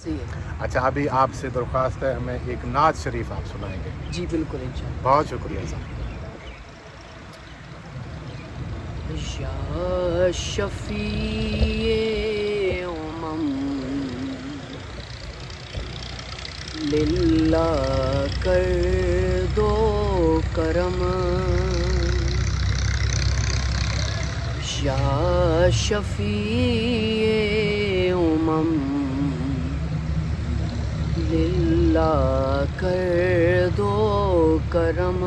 صحیح ہے. اچھا ابھی آپ سے درخواست ہے ہمیں ایک نعت شریف آپ سنائیں گے. جی بالکل انشاءاللہ. بہت شکریہ صاحب. یا شفیع للہ کر دو کرم، یا شفیع للہ کر دو کرم،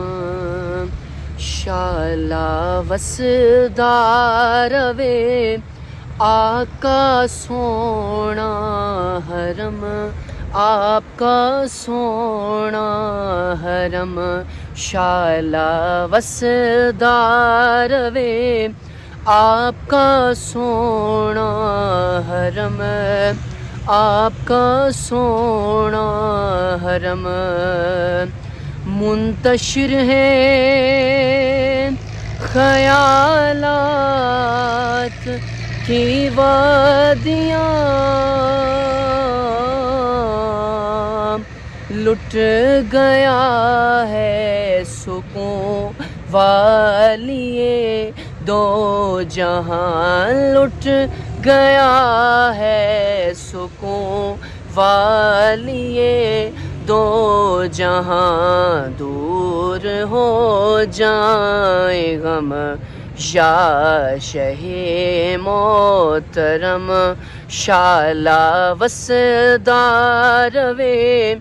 شالا وسدار وے آقا سونا حرم، آپ کا سونا حرم، شالا وسدار وے آپ کا سونا حرم، آپ کا سونا حرم. منتشر ہے خیالات کی وادیاں، لٹ گیا ہے سکون والیے دو جہاں، لٹ گیا ہے سکون والیے دو جہاں، دور ہو جائیں غم یا شہ محترم، شالا وسدار وے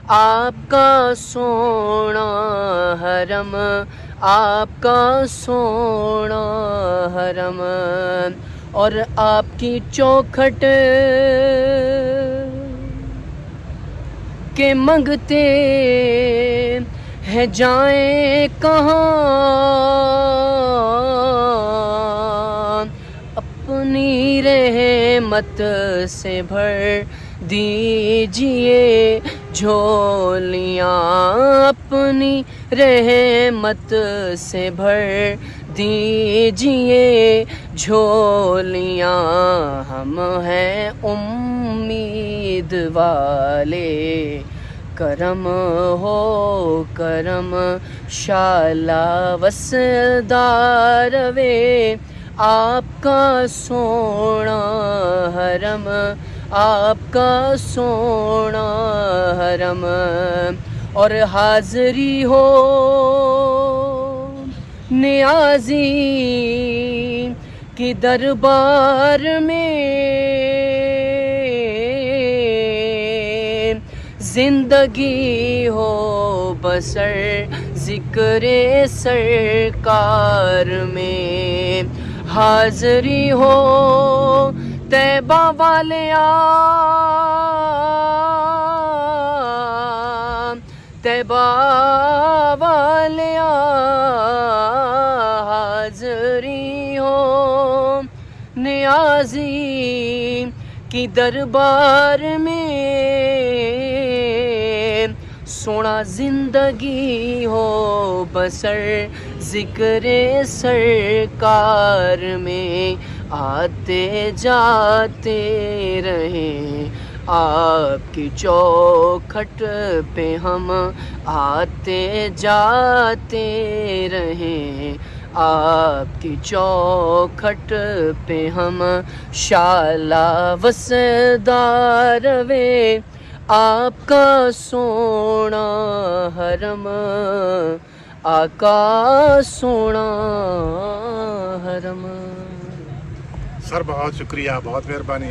آپ کا سونا حرم، آپ کا سونا حرم. اور آپ کی چوکھٹ کے منگتے ہیں جائیں کہاں، اپنی رحمت سے بھر دیجئے جھولیاں، اپنی رحمت سے بھر دیجئے جھولیاں، ہم ہیں امید والے کرم ہو کرم، شالا وسدار وے آپ کا سونا حرم، آپ کا سونا حرم. اور حاضری ہو نیازی کی دربار میں، زندگی ہو بسر ذکر سرکار میں، حاضری ہو طیبہ والیاں، طیبہ والیاں، حاضری ہو نیازی کی دربار میں، سونا زندگی ہو بسر ذکر سرکار میں، آتے جاتے رہیں آپ کی چوکھٹ پہ ہم، آتے جاتے رہیں آپ کی چوکھٹ پہ ہم، شالا وسدار وے آپ کا سونا حرم، آقا سونا حرم. سر بہت شکریہ، بہت مہربانی.